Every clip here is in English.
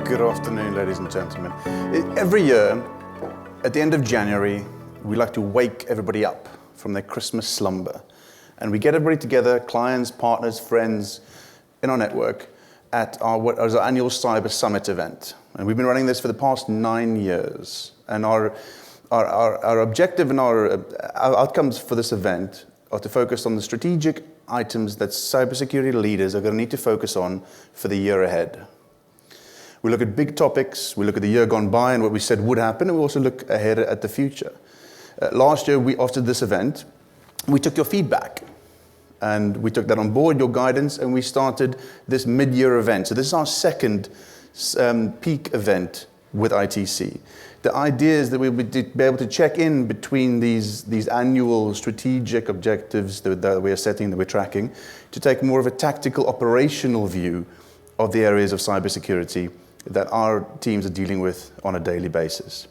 Good afternoon, ladies and gentlemen. Every year, at the end of January, we like to wake everybody up from their Christmas slumber. And we get everybody together, clients, partners, friends, in our network, at what is our annual Cyber Summit event. And we've been running this for the past 9 years. And our objective and our outcomes for this event are to focus on the strategic items that cybersecurity leaders are going to need to focus on for the year ahead. We look at big topics, we look at the year gone by and what we said would happen, and we also look ahead at the future. Last year, after this event, we took your feedback, and we took that on board, your guidance, and we started this mid-year event. So this is our second peak event with ITC. The idea is that we'll be able to check in between these annual strategic objectives that we are setting, that we're tracking, to take more of a tactical, operational view of the areas of cybersecurity that our teams are dealing with on a daily basis.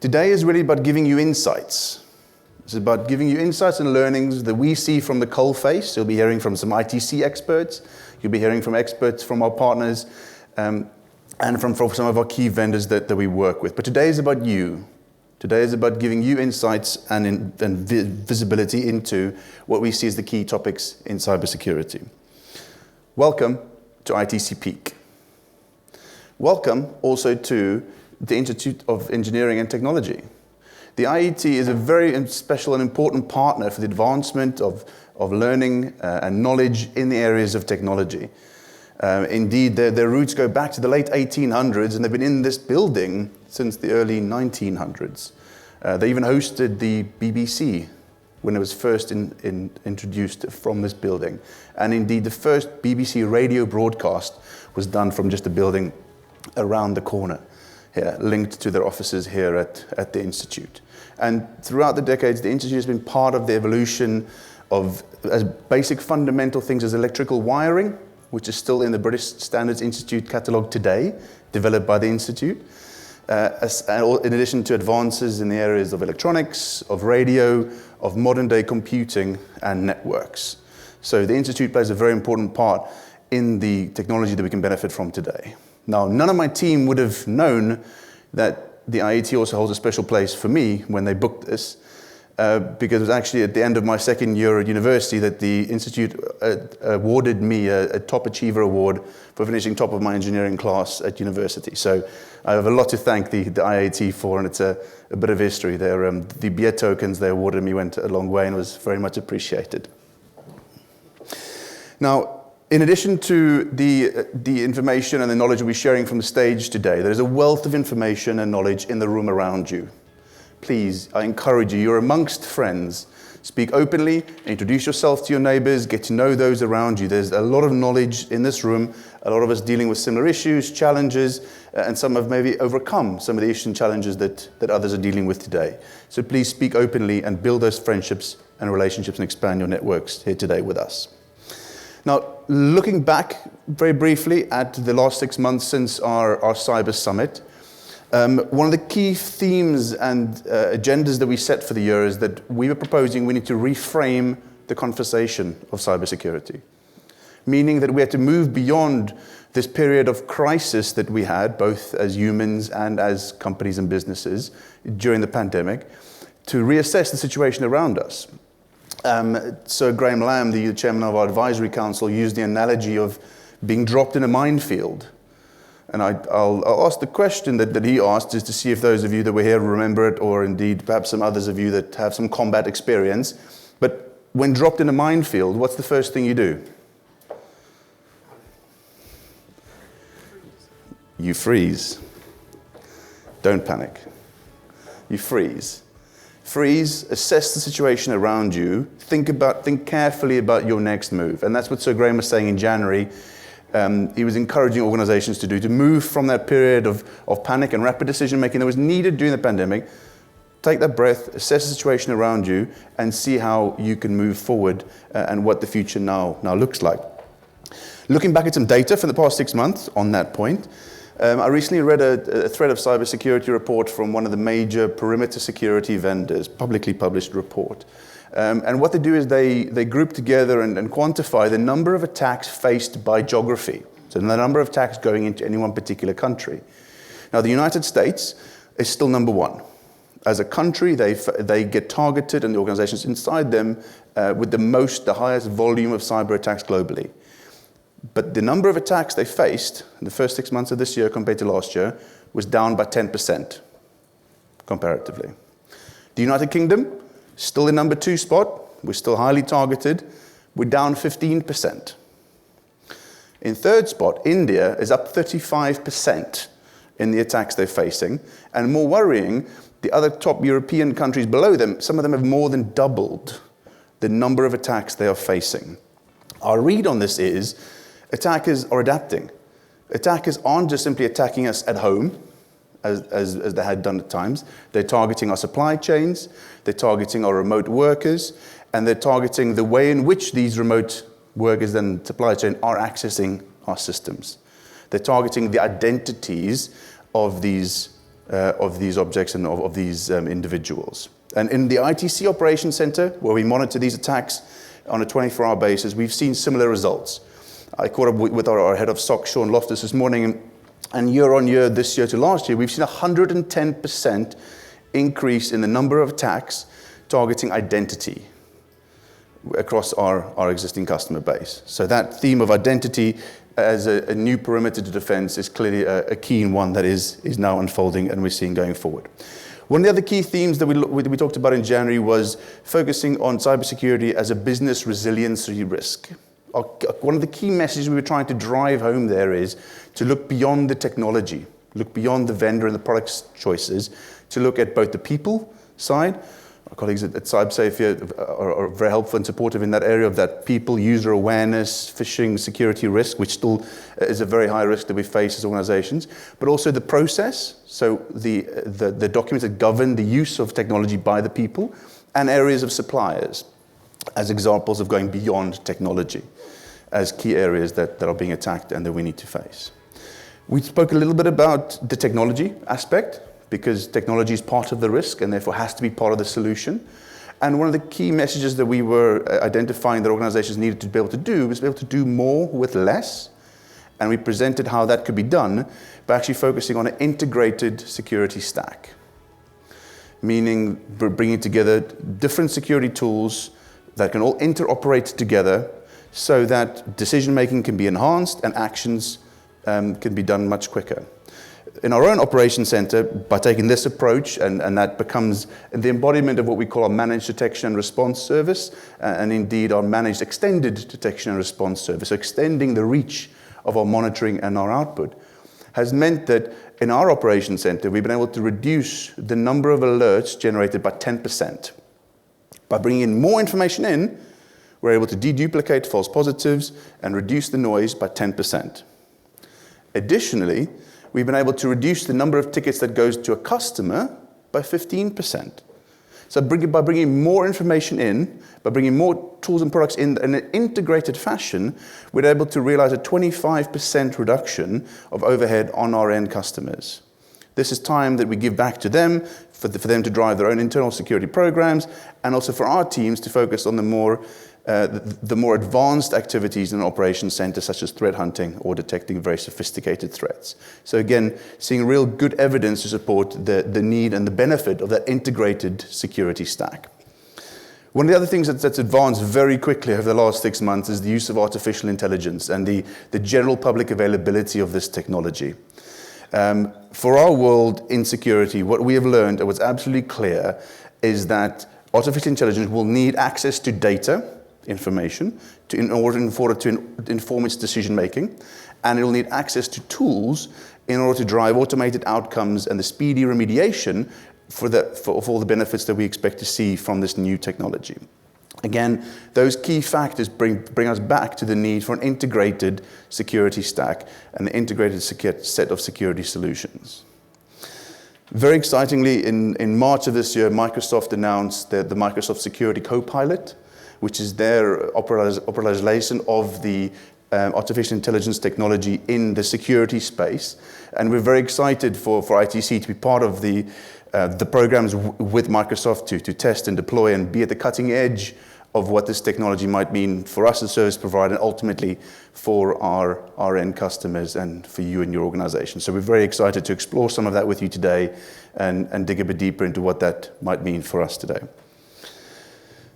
Today is really about giving you insights. It's about giving you insights and learnings that we see from the coalface. You'll be hearing from some ITC experts. You'll be hearing from experts from our partners and from some of our key vendors that we work with. But today is about you. Today is about giving you insights and visibility into what we see as the key topics in cybersecurity. Welcome to ITC Peak. Welcome also to the Institute of Engineering and Technology. The IET is a very special and important partner for the advancement of learning and knowledge in the areas of technology. Indeed, their roots go back to the late 1800s, and they've been in this building since the early 1900s. They even hosted the BBC when it was first introduced from this building. And indeed, the first BBC radio broadcast was done from just a building around the corner here, linked to their offices here at the Institute. And throughout the decades, the Institute has been part of the evolution of as basic fundamental things as electrical wiring, which is still in the British Standards Institute catalogue today, developed by the Institute, in addition to advances in the areas of electronics, of radio, of modern-day computing and networks. So the Institute plays a very important part in the technology that we can benefit from today. Now, none of my team would have known that the IET also holds a special place for me when they booked this, because it was actually at the end of my second year at university that the Institute awarded me a Top Achiever Award for finishing top of my engineering class at university. So I have a lot to thank the IIT for, and it's a bit of history there. The beer tokens they awarded me went a long way and was very much appreciated. Now, in addition to the information and the knowledge we'll be sharing from the stage today, there's a wealth of information and knowledge in the room around you. Please, I encourage you, you're amongst friends. Speak openly, introduce yourself to your neighbors, get to know those around you. There's a lot of knowledge in this room, a lot of us dealing with similar issues, challenges, and some have maybe overcome some of the issues and challenges that others are dealing with today. So please speak openly and build those friendships and relationships and expand your networks here today with us. Now, looking back very briefly at the last 6 months since our Cyber Summit, one of the key themes and agendas that we set for the year is that we were proposing we need to reframe the conversation of cybersecurity, meaning that we had to move beyond this period of crisis that we had, both as humans and as companies and businesses during the pandemic, to reassess the situation around us. Sir Graham Lamb, the chairman of our advisory council, used the analogy of being dropped in a minefield. And I'll ask the question that he asked, just to see if those of you that were here remember it, or indeed perhaps some others of you that have some combat experience. But when dropped in a minefield, what's the first thing you do? You freeze. Don't panic. You freeze. Freeze, assess the situation around you, think carefully about your next move. And that's what Sir Graham was saying in January. He was encouraging organizations to do, to move from that period of panic and rapid decision making that was needed during the pandemic. Take that breath, assess the situation around you, and see how you can move forward and what the future now looks like. Looking back at some data for the past 6 months on that point, I recently read a threat of cybersecurity report from one of the major perimeter security vendors, publicly published report. And what they do is they group together and quantify the number of attacks faced by geography. So the number of attacks going into any one particular country. Now, the United States is still number one. As a country, they get targeted, and the organizations inside them with the highest volume of cyber attacks globally. But the number of attacks they faced in the first 6 months of this year compared to last year was down by 10% comparatively. The United Kingdom, still in number 2 spot. We're still highly targeted. We're down 15%. In third spot, India is up 35% in the attacks they're facing. And more worrying, the other top European countries below them, some of them have more than doubled the number of attacks they are facing. Our read on this is attackers are adapting. Attackers aren't just simply attacking us at home, as they had done at times. They're targeting our supply chains, they're targeting our remote workers, and they're targeting the way in which these remote workers and supply chain are accessing our systems. They're targeting the identities of these objects and of these individuals. And in the ITC Operations Center, where we monitor these attacks on a 24-hour basis, we've seen similar results. I caught up with our head of SOC, Sean Loftus, this morning, and year on year, this year to last year, we've seen a 110% increase in the number of attacks targeting identity across our existing customer base. So that theme of identity as a new perimeter to defense is clearly a keen one that is now unfolding and we're seeing going forward. One of the other key themes that we talked about in January was focusing on cybersecurity as a business resiliency risk. One of the key messages we were trying to drive home there is to look beyond the technology, look beyond the vendor and the product's choices, to look at both the people side. Our colleagues at CyberSafe here are very helpful and supportive in that area of that people, user awareness, phishing, security risk, which still is a very high risk that we face as organizations, but also the process, so the documents that govern the use of technology by the people, and areas of suppliers as examples of going beyond technology as key areas that are being attacked and that we need to face. We spoke a little bit about the technology aspect, because technology is part of the risk and therefore has to be part of the solution. And one of the key messages that we were identifying that organizations needed to be able to do was be able to do more with less. And we presented how that could be done by actually focusing on an integrated security stack, meaning bringing together different security tools that can all interoperate together so that decision-making can be enhanced and actions can be done much quicker. In our own operations center, by taking this approach, and that becomes the embodiment of what we call our managed detection and response service, and indeed our managed extended detection and response service, so extending the reach of our monitoring and our output, has meant that in our operations center, we've been able to reduce the number of alerts generated by 10%. By bringing in more information in, we're able to deduplicate false positives and reduce the noise by 10%. Additionally, we've been able to reduce the number of tickets that goes to a customer by 15%. So by bringing more information in, by bringing more tools and products in an integrated fashion, we're able to realize a 25% reduction of overhead on our end customers. This is time that we give back to them for them to drive their own internal security programs, and also for our teams to focus on the more advanced activities in an operations center, such as threat hunting or detecting very sophisticated threats. So again, seeing real good evidence to support the need and the benefit of that integrated security stack. One of the other things that's advanced very quickly over the last 6 months is the use of artificial intelligence and the general public availability of this technology. For our world in security, what we have learned and what's absolutely clear is that artificial intelligence will need access to data, information, in order for it to inform its decision making, and it will need access to tools in order to drive automated outcomes and the speedy remediation for all the benefits that we expect to see from this new technology. Again, those key factors bring us back to the need for an integrated security stack and an integrated set of security solutions. Very excitingly, in March of this year, Microsoft announced the Microsoft Security Copilot, which is their operationalization of the artificial intelligence technology in the security space. And we're very excited for ITC to be part of the programs with Microsoft to test and deploy and be at the cutting edge of what this technology might mean for us as a service provider and ultimately for our end customers and for you and your organization. So we're very excited to explore some of that with you today and dig a bit deeper into what that might mean for us today.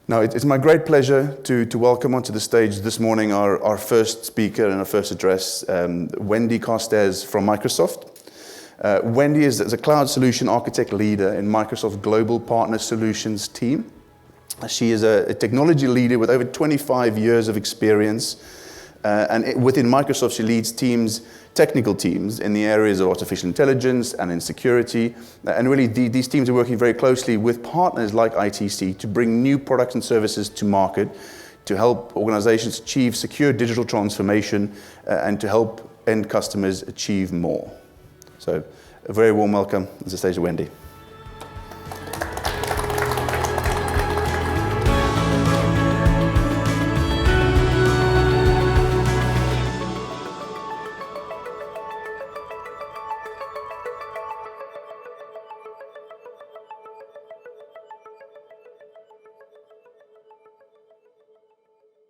Now, it's my great pleasure to welcome onto the stage this morning our first speaker and our first address, Wendy Carstairs from Microsoft. Wendy is a cloud solution architect leader in Microsoft Global Partner Solutions team. She is a technology leader with over 25 years of experience. Within Microsoft, she leads technical teams in the areas of artificial intelligence and in security. And really, these teams are working very closely with partners like ITC to bring new products and services to market, to help organizations achieve secure digital transformation, and to help end customers achieve more. So, a very warm welcome to the stage of Wendy.